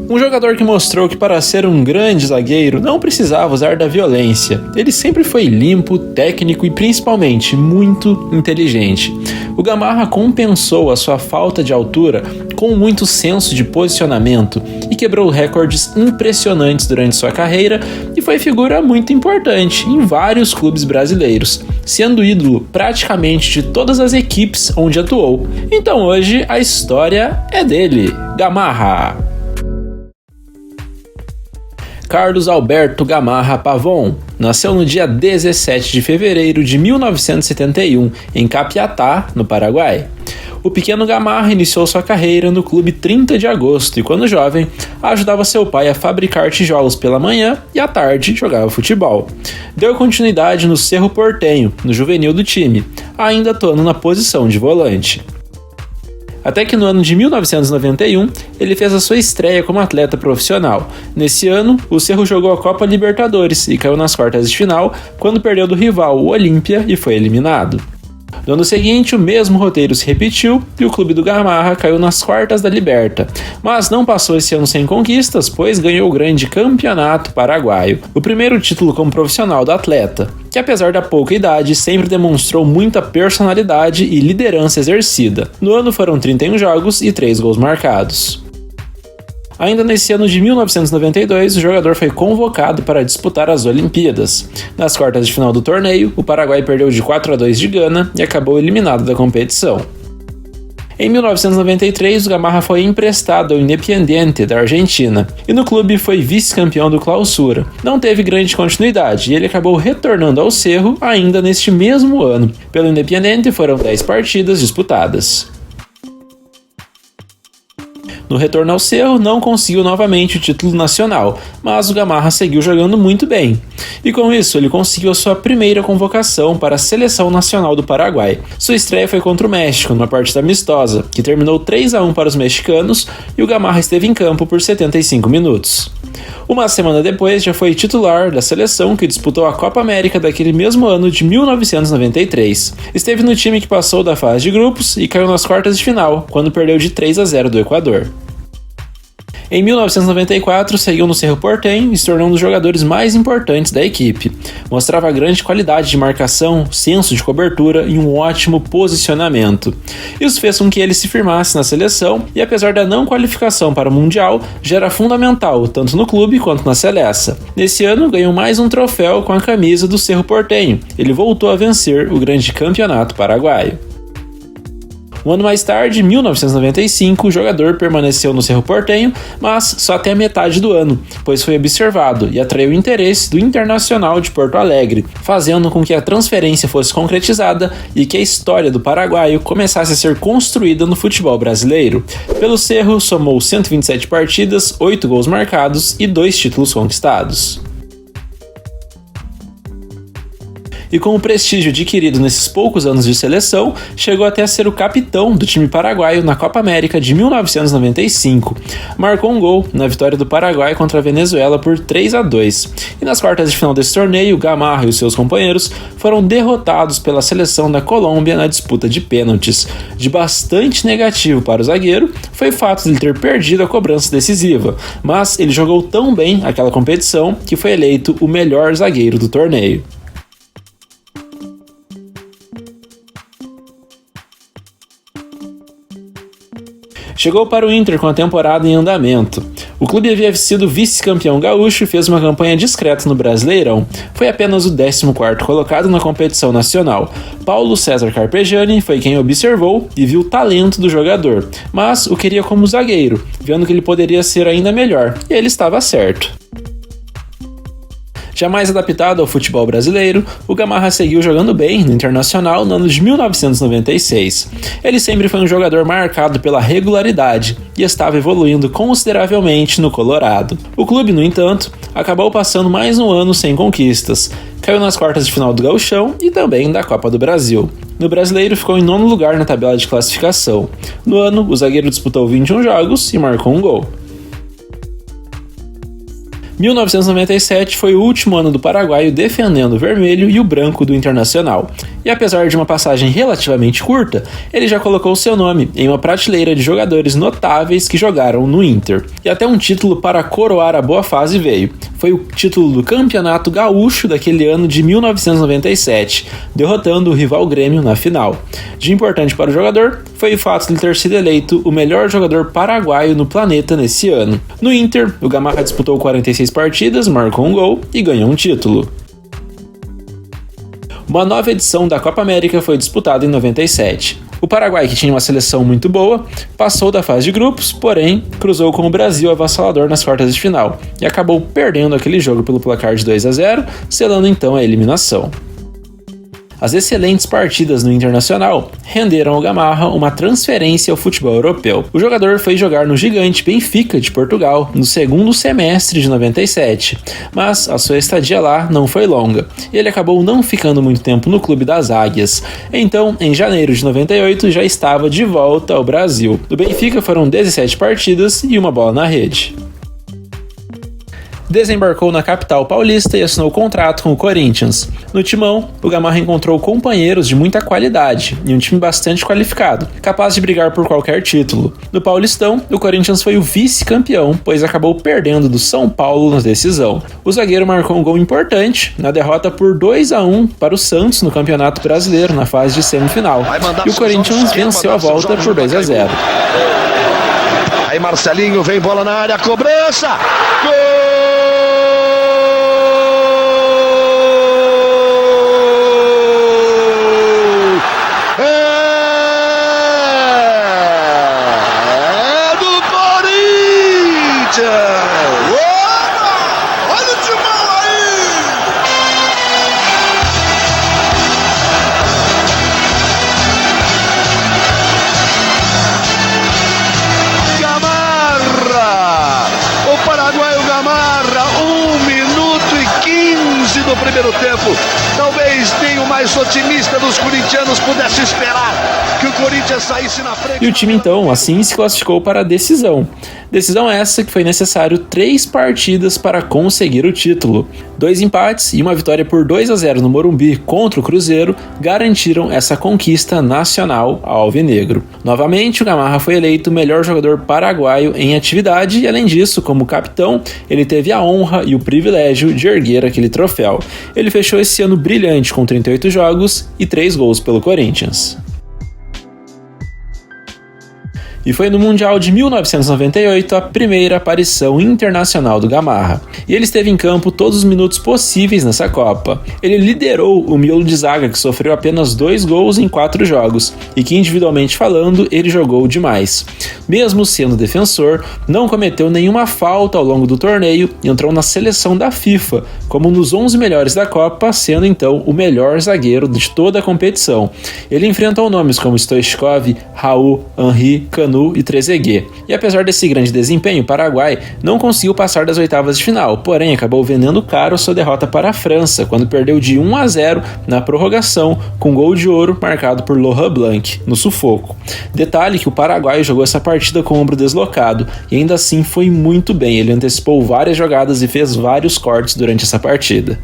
Um jogador que mostrou que para ser um grande zagueiro não precisava usar da violência. Ele sempre foi limpo, técnico e principalmente muito inteligente. O Gamarra compensou a sua falta de altura com muito senso de posicionamento e quebrou recordes impressionantes durante sua carreira e foi figura muito importante em vários clubes brasileiros, sendo ídolo praticamente de todas as equipes onde atuou. Então hoje a história é dele, Gamarra. Carlos Alberto Gamarra Pavon nasceu no dia 17 de fevereiro de 1971, em Capiatá, no Paraguai. O pequeno Gamarra iniciou sua carreira no Clube 30 de Agosto e, quando jovem, ajudava seu pai a fabricar tijolos pela manhã e à tarde jogava futebol. Deu continuidade no Cerro Porteño, no juvenil do time, ainda atuando na posição de volante. Até que no ano de 1991, ele fez a sua estreia como atleta profissional. Nesse ano, o Cerro jogou a Copa Libertadores e caiu nas quartas de final, quando perdeu do rival, o Olímpia, e foi eliminado. No ano seguinte, o mesmo roteiro se repetiu e o clube do Gamarra caiu nas quartas da Liberta, mas não passou esse ano sem conquistas, pois ganhou o grande campeonato paraguaio, o primeiro título como profissional do atleta, que apesar da pouca idade, sempre demonstrou muita personalidade e liderança exercida. No ano foram 31 jogos e 3 gols marcados. Ainda nesse ano de 1992, o jogador foi convocado para disputar as Olimpíadas. Nas quartas de final do torneio, o Paraguai perdeu de 4-2 de Gana e acabou eliminado da competição. Em 1993, o Gamarra foi emprestado ao Independiente, da Argentina, e no clube foi vice-campeão do Clausura. Não teve grande continuidade e ele acabou retornando ao Cerro ainda neste mesmo ano. Pelo Independiente foram 10 partidas disputadas. No retorno ao Cerro, não conseguiu novamente o título nacional, mas o Gamarra seguiu jogando muito bem. E com isso, ele conseguiu a sua primeira convocação para a Seleção Nacional do Paraguai. Sua estreia foi contra o México, numa partida amistosa, que terminou 3-1 para os mexicanos, e o Gamarra esteve em campo por 75 minutos. Uma semana depois, já foi titular da seleção que disputou a Copa América daquele mesmo ano de 1993. Esteve no time que passou da fase de grupos e caiu nas quartas de final, quando perdeu de 3-0 do Equador. Em 1994, seguiu no Cerro Porteño e se tornou um dos jogadores mais importantes da equipe. Mostrava grande qualidade de marcação, senso de cobertura e um ótimo posicionamento. Isso fez com que ele se firmasse na seleção e, apesar da não qualificação para o Mundial, já era fundamental tanto no clube quanto na seleção. Nesse ano, ganhou mais um troféu com a camisa do Cerro Porteño. Ele voltou a vencer o grande campeonato paraguaio. Um ano mais tarde, em 1995, o jogador permaneceu no Cerro Porteño, mas só até a metade do ano, pois foi observado e atraiu o interesse do Internacional de Porto Alegre, fazendo com que a transferência fosse concretizada e que a história do paraguaio começasse a ser construída no futebol brasileiro. Pelo Cerro, somou 127 partidas, 8 gols marcados e 2 títulos conquistados. E com o prestígio adquirido nesses poucos anos de seleção, chegou até a ser o capitão do time paraguaio na Copa América de 1995. Marcou um gol na vitória do Paraguai contra a Venezuela por 3-2. E nas quartas de final desse torneio, Gamarra e os seus companheiros foram derrotados pela seleção da Colômbia na disputa de pênaltis. De bastante negativo para o zagueiro, foi o fato de ele ter perdido a cobrança decisiva, mas ele jogou tão bem aquela competição que foi eleito o melhor zagueiro do torneio. Chegou para o Inter com a temporada em andamento. O clube havia sido vice-campeão gaúcho e fez uma campanha discreta no Brasileirão. Foi apenas o 14º colocado na competição nacional. Paulo César Carpegiani foi quem observou e viu o talento do jogador, mas o queria como zagueiro, vendo que ele poderia ser ainda melhor, e ele estava certo. Já mais adaptado ao futebol brasileiro, o Gamarra seguiu jogando bem no Internacional no ano de 1996. Ele sempre foi um jogador marcado pela regularidade e estava evoluindo consideravelmente no Colorado. O clube, no entanto, acabou passando mais um ano sem conquistas. Caiu nas quartas de final do Gauchão e também da Copa do Brasil. No Brasileiro, ficou em 9º lugar na tabela de classificação. No ano, o zagueiro disputou 21 jogos e marcou um gol. 1997 foi o último ano do paraguaio defendendo o vermelho e o branco do Internacional. E apesar de uma passagem relativamente curta, ele já colocou seu nome em uma prateleira de jogadores notáveis que jogaram no Inter. E até um título para coroar a boa fase veio. Foi o título do Campeonato Gaúcho daquele ano de 1997, derrotando o rival Grêmio na final. De importante para o jogador foi o fato de ele ter sido eleito o melhor jogador paraguaio no planeta nesse ano. No Inter, o Gamarra disputou 46 partidas, marcou um gol e ganhou um título. Uma nova edição da Copa América foi disputada em 97. O Paraguai, que tinha uma seleção muito boa, passou da fase de grupos, porém cruzou com o Brasil avassalador nas quartas de final e acabou perdendo aquele jogo pelo placar de 2-0, selando então a eliminação. As excelentes partidas no Internacional renderam ao Gamarra uma transferência ao futebol europeu. O jogador foi jogar no gigante Benfica de Portugal no segundo semestre de 97, mas a sua estadia lá não foi longa e ele acabou não ficando muito tempo no clube das Águias. Então, em janeiro de 98, já estava de volta ao Brasil. Do Benfica foram 17 partidas e uma bola na rede. Desembarcou na capital paulista e assinou contrato com o Corinthians. No timão, o Gamarra encontrou companheiros de muita qualidade e um time bastante qualificado, capaz de brigar por qualquer título. No Paulistão, o Corinthians foi o vice-campeão, pois acabou perdendo do São Paulo na decisão. O zagueiro marcou um gol importante na derrota por 2-1 para o Santos no Campeonato Brasileiro, na fase de semifinal. E o Corinthians venceu a volta por 2-0. Aí Marcelinho vem, bola na área, cobrança! Gol! No primeiro tempo, talvez nem o mais otimista dos corintianos pudesse esperar que o Corinthians saísse na frente. E o time então assim se classificou para a decisão. Decisão essa que foi necessário 3 partidas para conseguir o título. 2 empates e uma vitória por 2-0 no Morumbi contra o Cruzeiro garantiram essa conquista nacional ao alvinegro. Novamente, o Gamarra foi eleito o melhor jogador paraguaio em atividade e, além disso, como capitão, ele teve a honra e o privilégio de erguer aquele troféu. Ele fechou esse ano brilhante com 38 jogos e 3 gols pelo Corinthians. E foi no Mundial de 1998 a primeira aparição internacional do Gamarra. E ele esteve em campo todos os minutos possíveis nessa Copa. Ele liderou o miolo de zaga, que sofreu apenas 2 gols em 4 jogos, e que, individualmente falando, ele jogou demais. Mesmo sendo defensor, não cometeu nenhuma falta ao longo do torneio e entrou na seleção da FIFA, como nos 11 melhores da Copa, sendo então o melhor zagueiro de toda a competição. Ele enfrentou nomes como Stoichkov, Raul, Henry, Canu e Trezeguet. E apesar desse grande desempenho, o Paraguai não conseguiu passar das oitavas de final, porém acabou vendendo caro sua derrota para a França, quando perdeu de 1-0 na prorrogação, com gol de ouro marcado por Laurent Blanc, no sufoco. Detalhe que o Paraguai jogou essa partida com o ombro deslocado, e ainda assim foi muito bem, ele antecipou várias jogadas e fez vários cortes durante essa partida.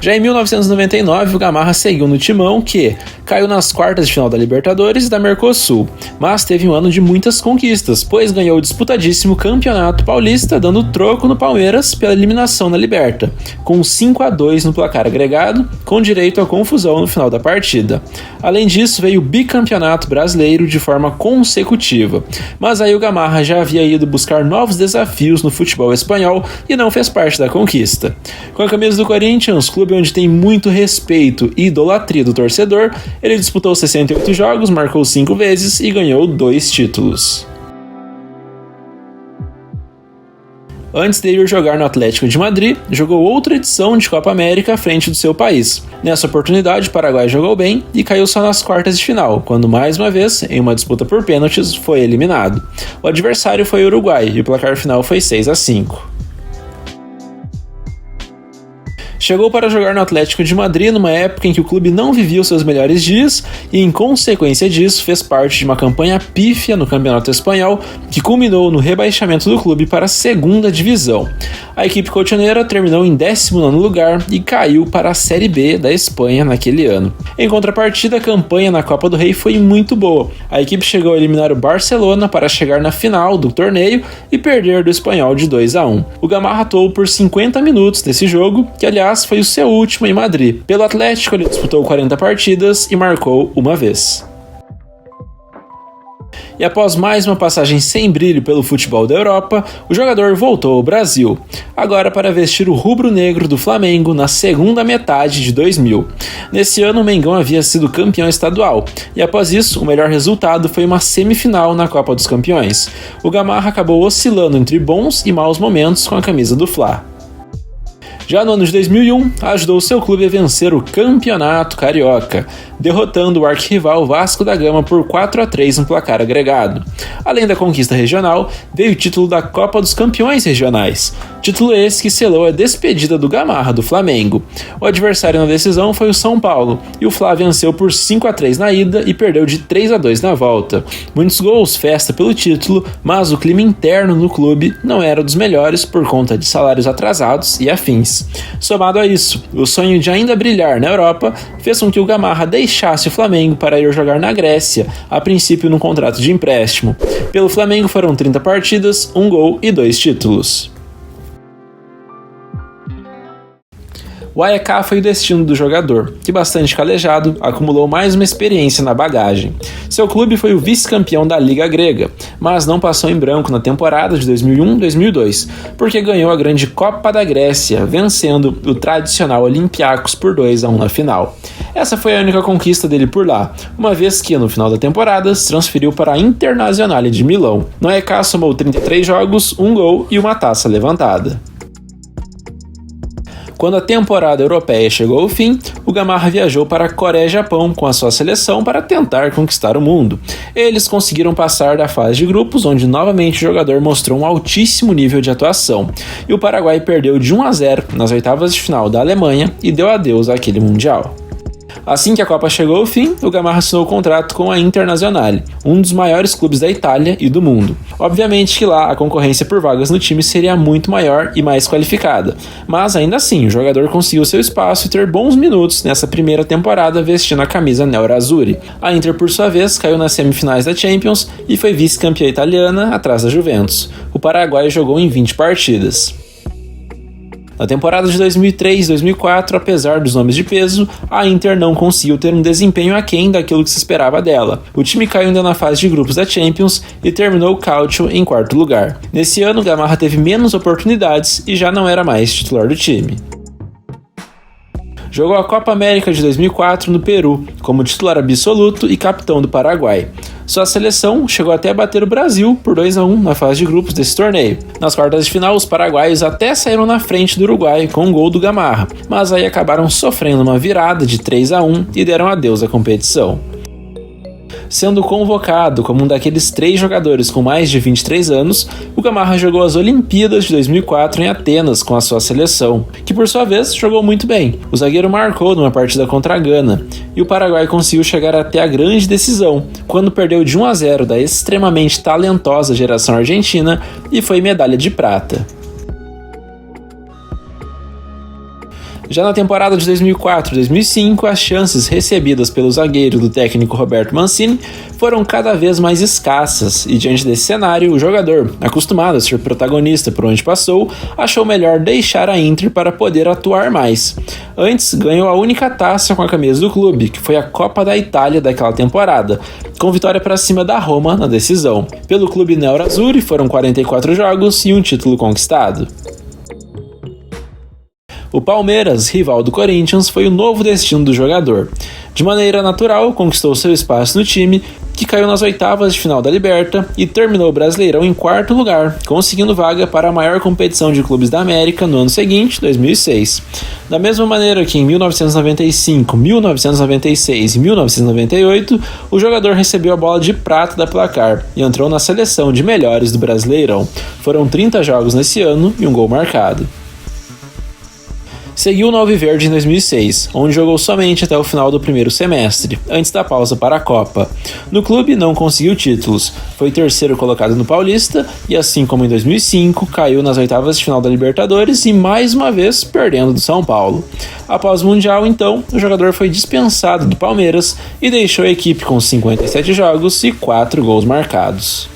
Já em 1999, o Gamarra seguiu no timão que caiu nas quartas de final da Libertadores e da Mercosul, mas teve um ano de muitas conquistas, pois ganhou o disputadíssimo Campeonato Paulista, dando troco no Palmeiras pela eliminação na Liberta, com 5-2 no placar agregado, com direito a confusão no final da partida. Além disso, veio o bicampeonato brasileiro de forma consecutiva, mas aí o Gamarra já havia ido buscar novos desafios no futebol espanhol e não fez parte da conquista. Com a camisa do Corinthians, clube onde tem muito respeito e idolatria do torcedor, ele disputou 68 jogos, marcou 5 vezes e ganhou 2 títulos. Antes de ir jogar no Atlético de Madrid, jogou outra edição de Copa América à frente do seu país. Nessa oportunidade, o Paraguai jogou bem e caiu só nas quartas de final, quando mais uma vez, em uma disputa por pênaltis, foi eliminado. O adversário foi o Uruguai e o placar final foi 6-5. Chegou para jogar no Atlético de Madrid numa época em que o clube não vivia os seus melhores dias e, em consequência disso, fez parte de uma campanha pífia no Campeonato Espanhol que culminou no rebaixamento do clube para a segunda divisão. A equipe colchoneira terminou em 19º lugar e caiu para a Série B da Espanha naquele ano. Em contrapartida, a campanha na Copa do Rei foi muito boa. A equipe chegou a eliminar o Barcelona para chegar na final do torneio e perder do Espanhol de 2-1. O Gamarra atuou por 50 minutos nesse jogo, que aliás foi o seu último em Madrid. Pelo Atlético, ele disputou 40 partidas e marcou uma vez. E após mais uma passagem sem brilho pelo futebol da Europa, o jogador voltou ao Brasil, agora para vestir o rubro-negro do Flamengo na segunda metade de 2000. Nesse ano, o Mengão havia sido campeão estadual, e após isso, o melhor resultado foi uma semifinal na Copa dos Campeões. O Gamarra acabou oscilando entre bons e maus momentos com a camisa do Fla. Já no ano de 2001, ajudou seu clube a vencer o Campeonato Carioca, derrotando o arquirrival Vasco da Gama por 4-3 no placar agregado. Além da conquista regional, veio o título da Copa dos Campeões Regionais, título esse que selou a despedida do Gamarra do Flamengo. O adversário na decisão foi o São Paulo, e o Fla venceu por 5-3 na ida e perdeu de 3-2 na volta. Muitos gols, festa pelo título, mas o clima interno no clube não era dos melhores por conta de salários atrasados e afins. Somado a isso, o sonho de ainda brilhar na Europa fez com que o Gamarra deixasse o Flamengo para ir jogar na Grécia, a princípio num contrato de empréstimo. Pelo Flamengo foram 30 partidas, 1 gol e 2 títulos. O AEK foi o destino do jogador, que bastante calejado, acumulou mais uma experiência na bagagem. Seu clube foi o vice-campeão da Liga Grega, mas não passou em branco na temporada de 2001-2002, porque ganhou a grande Copa da Grécia, vencendo o tradicional Olympiacos por 2-1 na final. Essa foi a única conquista dele por lá, uma vez que, no final da temporada, se transferiu para a Internazionale de Milão. No AEK somou 33 jogos, 1 gol e uma taça levantada. Quando a temporada europeia chegou ao fim, o Gamarra viajou para a Coreia e Japão com a sua seleção para tentar conquistar o mundo. Eles conseguiram passar da fase de grupos, onde novamente o jogador mostrou um altíssimo nível de atuação, e o Paraguai perdeu de 1-0 nas oitavas de final da Alemanha e deu adeus àquele Mundial. Assim que a Copa chegou ao fim, o Gamarra assinou o contrato com a Internazionale, um dos maiores clubes da Itália e do mundo. Obviamente que lá a concorrência por vagas no time seria muito maior e mais qualificada, mas ainda assim o jogador conseguiu seu espaço e ter bons minutos nessa primeira temporada vestindo a camisa Nerazzurri. A Inter, por sua vez, caiu nas semifinais da Champions e foi vice-campeã italiana atrás da Juventus. O Paraguai jogou em 20 partidas. Na temporada de 2003-2004, apesar dos nomes de peso, a Inter não conseguiu ter um desempenho aquém daquilo que se esperava dela. O time caiu ainda na fase de grupos da Champions e terminou o Calcio em 4º lugar. Nesse ano, Gamarra teve menos oportunidades e já não era mais titular do time. Jogou a Copa América de 2004 no Peru, como titular absoluto e capitão do Paraguai. Sua seleção chegou até a bater o Brasil por 2-1 na fase de grupos desse torneio. Nas quartas de final, os paraguaios até saíram na frente do Uruguai com um gol do Gamarra, mas aí acabaram sofrendo uma virada de 3-1 e deram adeus à competição. Sendo convocado como um daqueles 3 jogadores com mais de 23 anos, o Gamarra jogou as Olimpíadas de 2004 em Atenas com a sua seleção, que por sua vez jogou muito bem. O zagueiro marcou numa partida contra a Gana, e o Paraguai conseguiu chegar até a grande decisão, quando perdeu de 1-0 da extremamente talentosa geração argentina e foi medalha de prata. Já na temporada de 2004-2005, as chances recebidas pelo zagueiro do técnico Roberto Mancini foram cada vez mais escassas e, diante desse cenário, o jogador, acostumado a ser protagonista por onde passou, achou melhor deixar a Inter para poder atuar mais. Antes, ganhou a única taça com a camisa do clube, que foi a Copa da Itália daquela temporada, com vitória para cima da Roma na decisão. Pelo clube Nerazzurri foram 44 jogos e um título conquistado. O Palmeiras, rival do Corinthians, foi o novo destino do jogador. De maneira natural, conquistou seu espaço no time, que caiu nas oitavas de final da Liberta e terminou o Brasileirão em 4º lugar, conseguindo vaga para a maior competição de clubes da América no ano seguinte, 2006. Da mesma maneira que em 1995, 1996 e 1998, o jogador recebeu a bola de prata da Placar e entrou na seleção de melhores do Brasileirão. Foram 30 jogos nesse ano e um gol marcado. Seguiu no Alviverde em 2006, onde jogou somente até o final do primeiro semestre, antes da pausa para a Copa. No clube não conseguiu títulos, foi terceiro colocado no Paulista e, assim como em 2005, caiu nas oitavas de final da Libertadores e mais uma vez perdendo do São Paulo. Após o Mundial, então, o jogador foi dispensado do Palmeiras e deixou a equipe com 57 jogos e 4 gols marcados.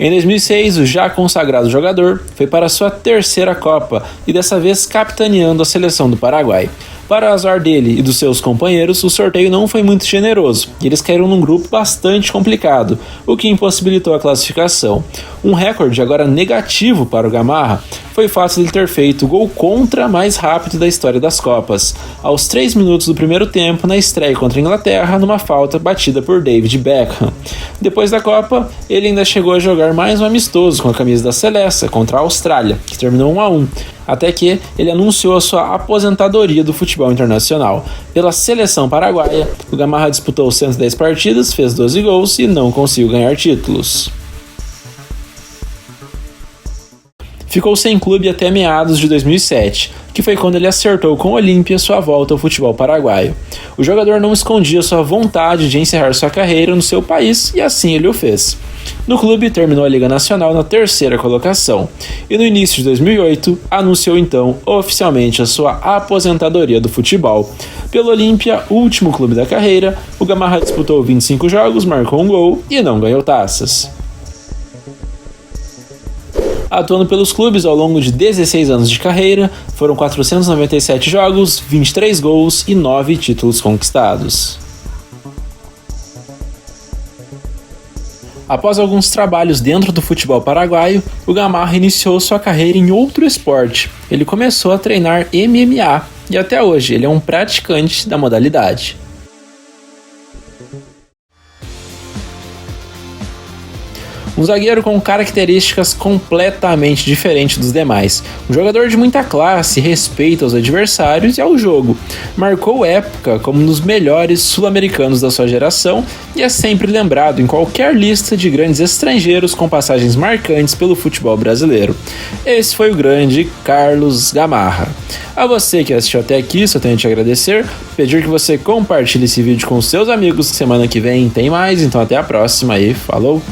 Em 2006, o já consagrado jogador foi para sua terceira Copa e dessa vez capitaneando a seleção do Paraguai. Para o azar dele e dos seus companheiros, o sorteio não foi muito generoso e eles caíram num grupo bastante complicado, o que impossibilitou a classificação. Um recorde agora negativo para o Gamarra foi o fato de ele ter feito o gol contra mais rápido da história das Copas, aos 3 minutos do primeiro tempo na estreia contra a Inglaterra, numa falta batida por David Beckham. Depois da Copa, ele ainda chegou a jogar mais um amistoso com a camisa da Celeste contra a Austrália, que terminou 1-1. Até que ele anunciou a sua aposentadoria do futebol internacional. Pela seleção paraguaia, o Gamarra disputou 110 partidas, fez 12 gols e não conseguiu ganhar títulos. Ficou sem clube até meados de 2007, que foi quando ele acertou com o Olímpia sua volta ao futebol paraguaio. O jogador não escondia sua vontade de encerrar sua carreira no seu país e assim ele o fez. No clube, terminou a Liga Nacional na terceira colocação e no início de 2008 anunciou então oficialmente a sua aposentadoria do futebol. Pelo Olímpia, último clube da carreira, o Gamarra disputou 25 jogos, marcou um gol e não ganhou taças. Atuando pelos clubes ao longo de 16 anos de carreira, foram 497 jogos, 23 gols e 9 títulos conquistados. Após alguns trabalhos dentro do futebol paraguaio, o Gamarra iniciou sua carreira em outro esporte. Ele começou a treinar MMA e até hoje ele é um praticante da modalidade. Um zagueiro com características completamente diferentes dos demais. Um jogador de muita classe, respeito aos adversários e ao jogo. Marcou época como um dos melhores sul-americanos da sua geração e é sempre lembrado em qualquer lista de grandes estrangeiros com passagens marcantes pelo futebol brasileiro. Esse foi o grande Carlos Gamarra. A você que assistiu até aqui, só tenho a te agradecer, pedir que você compartilhe esse vídeo com seus amigos, que semana que vem tem mais, então até a próxima e falou!